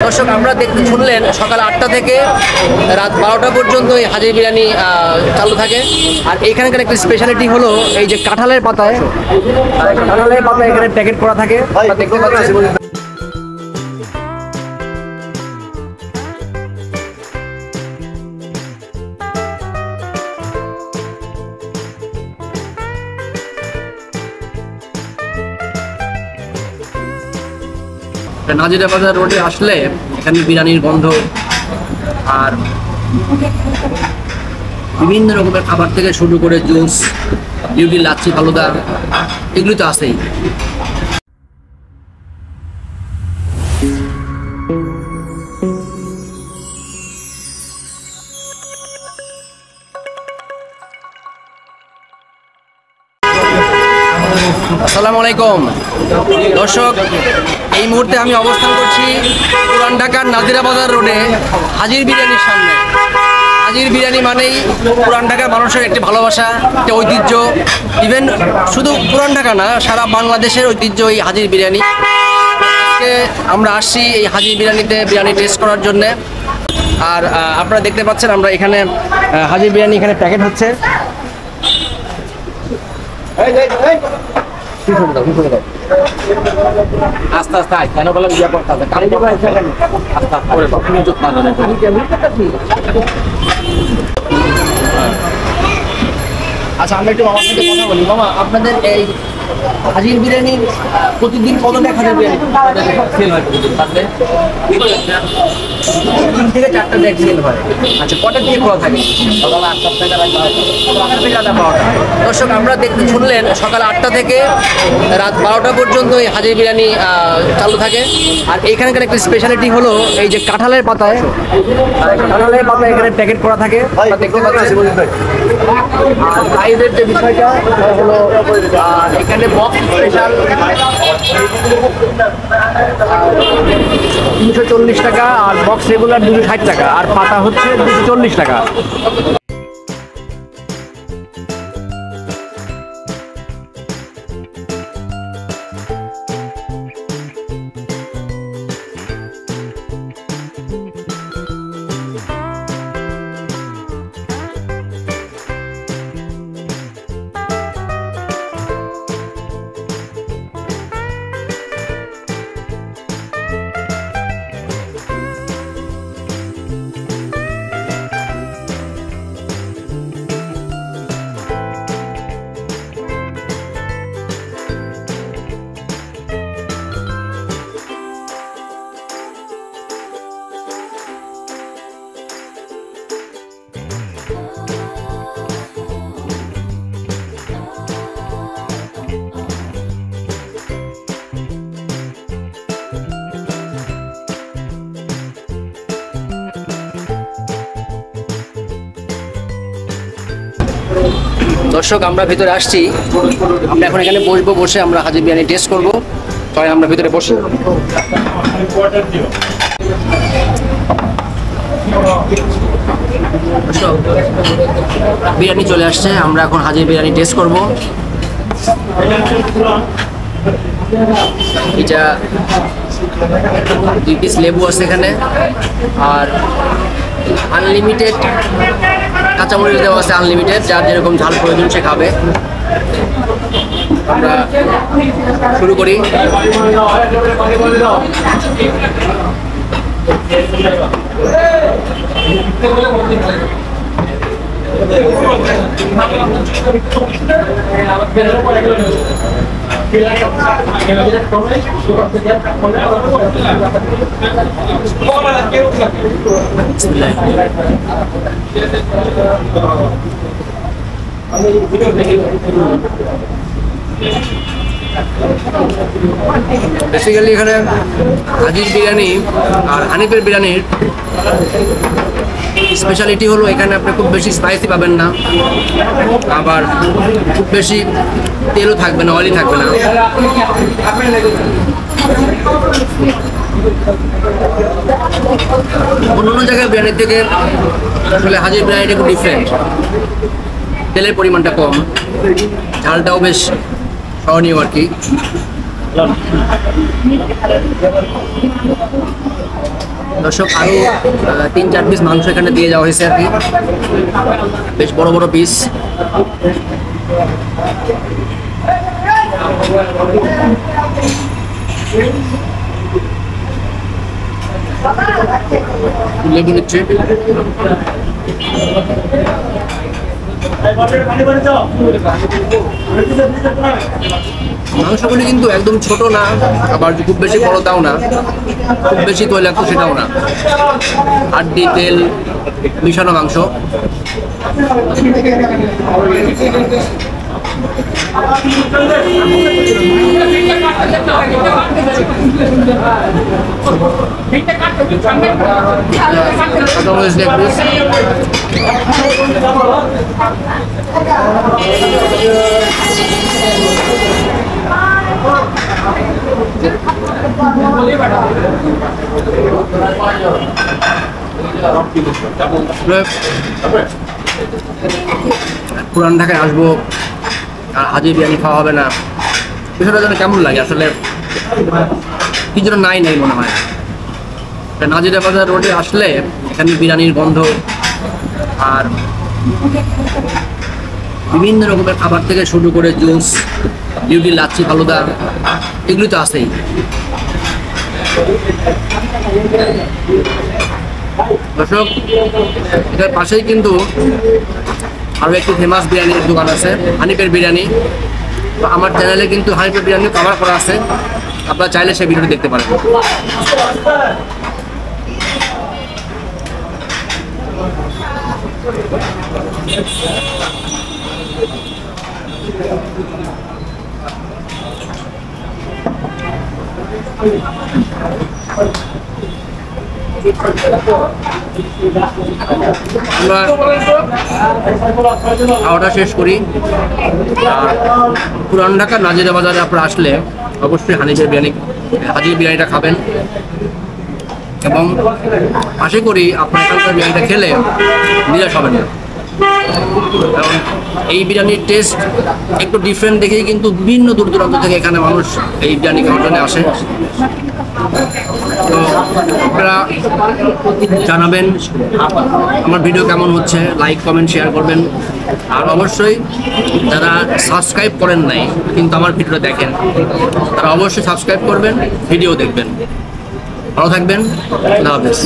দর্শক আমরা দেখতে শুনলেন সকাল 8টা থেকে রাত 12টা পর্যন্ত এই হাজির বিরিয়ানি চালু থাকে। আর এইখানকার একটা স্পেশালিটি হলো এই যে কাঁঠালের পাতায় এখানে প্যাকেট করা থাকে, দেখতে পাচ্ছেন। নাজিরাবাজার রোডে আসলে এখানে বিরিয়ানির গন্ধ আর বিভিন্ন রকমের খাবার থেকে শুরু করে জুস, বিউটি, লাচ্ছি, ফালুদা এগুলি তো আছেই। আসসালামু আলাইকুম দর্শক, এই মুহূর্তে আমি অবস্থান করছি পুরান ঢাকার নাজিরাবাজার রোডে হাজির বিরিয়ানির সামনে। হাজির বিরিয়ানি মানেই পুরান ঢাকার মানুষের একটি ভালোবাসা, একটা ঐতিহ্য। ইভেন শুধু পুরান ঢাকা না, সারা বাংলাদেশের ঐতিহ্য এই হাজির বিরিয়ানি। আজকে আমরা আসছি এই হাজির বিরিয়ানিতে বিরিয়ানি টেস্ট করার জন্যে। আর আপনারা দেখতে পাচ্ছেন আমরা এখানে হাজির বিরিয়ানি এখানে প্যাকেট হচ্ছে। আস্তে আস্তে কেন বললাম ইয়া করতে হবে, আস্তে আস্তে করে আচ্ছা আমরা একটু মামার সাথে কথা বলি। মামা, আপনাদের এই হাজির বিরিয়ানির প্রতিদিন কত টাকা হাজির বিরিয়ানি সেল হয়? প্রতিদিন পারলে 3 থেকে 4টা ব্যাগ সেল হয়। আচ্ছা, কটা দিয়ে খোলা থাকে? সকাল 8টা থেকে রাত 12টা। দর্শক আমরা দেখতে শুনলেন সকাল 8টা থেকে রাত 12টা পর্যন্ত এই হাজির বিরিয়ানি চালু থাকে। আর এইখানকার একটা স্পেশালিটি হলো এই যে কাঁঠালের পাতায় এখানে প্যাকেট করা থাকে, দেখতে পাচ্ছেন। আর প্রাইসের যে বিষয়টা হলো এখানে বক্স স্পেশাল 340 টাকা, আর বক্স রেগুলার 260 টাকা, আর পাতা হচ্ছে 240 টাকা। দর্শক আমরা ভিতরে আসছি, আমরা এখন এখানে বসবো, বসে আমরা হাজির বিরিয়ানি টেস্ট করবো। তাই আমরা ভিতরে বসি। বিরিয়ানি চলে আসছে, আমরা এখন হাজির বিরিয়ানি টেস্ট করব। এটা 2 পিস লেবু আছে এখানে, আর আনলিমিটেড কাঁচামরিচ দেওয়া আছে, আনলিমিটেড, যার যেরকম ঝাল প্রয়োজন সে খাবে। আমরা শুরু করি। বেসিক্যালি এখানে হাজির বিরিয়ানি আর হানিফের বিরিয়ানির স্পেশালিটি হলো এখানে আপনি খুব বেশি স্পাইসি পাবেন না, আবার খুব বেশি তেলও থাকবে না, অয়েলি থাকবে না। অন্য জায়গায় বিরিয়ানির থেকে আসলে হাজির বিরিয়ানিটা একটু ডিফারেন্ট। তেলের পরিমাণটা কম, ঝালটাও বেশ সহনীয় আর কি। দর্শক আরও 3-4 পিস মাংস এখানে দিয়ে যাওয়া হয়েছে আর কি, বেশ বড় বড় পিস। লেবু নিচ্ছে। মাংসগুলি কিন্তু একদম ছোট না, আবার খুব বেশি বড় তাও না, খুব বেশি তৈলাক্ত সেটাও না, হাড্ডি তেল মিশানো মাংস। পুরান ঢাকায় আসবো আর হাজির বিরিয়ানি খাওয়া হবে না, বিষয়টা যেন কেমন লাগে আসলে, কি যেন নাই মনে হয়। নাজিরা বাজার রোডে আসলে এখানে বিরিয়ানির গন্ধ আর বিভিন্ন রকমের খাবার থেকে শুরু করে জুস, লিউডি, লাচ্ছি, ফালুদা এগুলি তো আছেই। দর্শক এটার পাশেই কিন্তু আরও একটি ফেমাস বিরিয়ানির দোকান আছে, হানিফের বিরিয়ানি। আমার চ্যানেলে কিন্তু হানিফের বিরিয়ানি কভার করা আছে, আপনারা চাইলে সেই ভিডিওটি দেখতে পারেন। আমরা খাওয়াটা শেষ করি। আর পুরান ঢাকা নাজিরা বাজারে আপনারা আসলে অবশ্যই হাজির বিরিয়ানিটা খাবেন, এবং আশা করি আপনার এখানকার বিরিয়ানিটা খেলে নিরাশ হবেন না। কারণ এই বিরিয়ানির টেস্ট একটু ডিফারেন্ট দেখেই কিন্তু বিভিন্ন দূর দূরান্ত থেকে এখানে মানুষ এই বিরিয়ানি খাওয়ার জন্য আসে। তো আপনারা জানাবেন আমার ভিডিও কেমন হচ্ছে, লাইক কমেন্ট শেয়ার করবেন। আর অবশ্যই যারা সাবস্ক্রাইব করেন নাই কিন্তু আমার ভিডিওটা দেখেন, তারা অবশ্যই সাবস্ক্রাইব করবেন, ভিডিও দেখবেন। ভালো থাকবেন, আল্লাহ হাফেজ।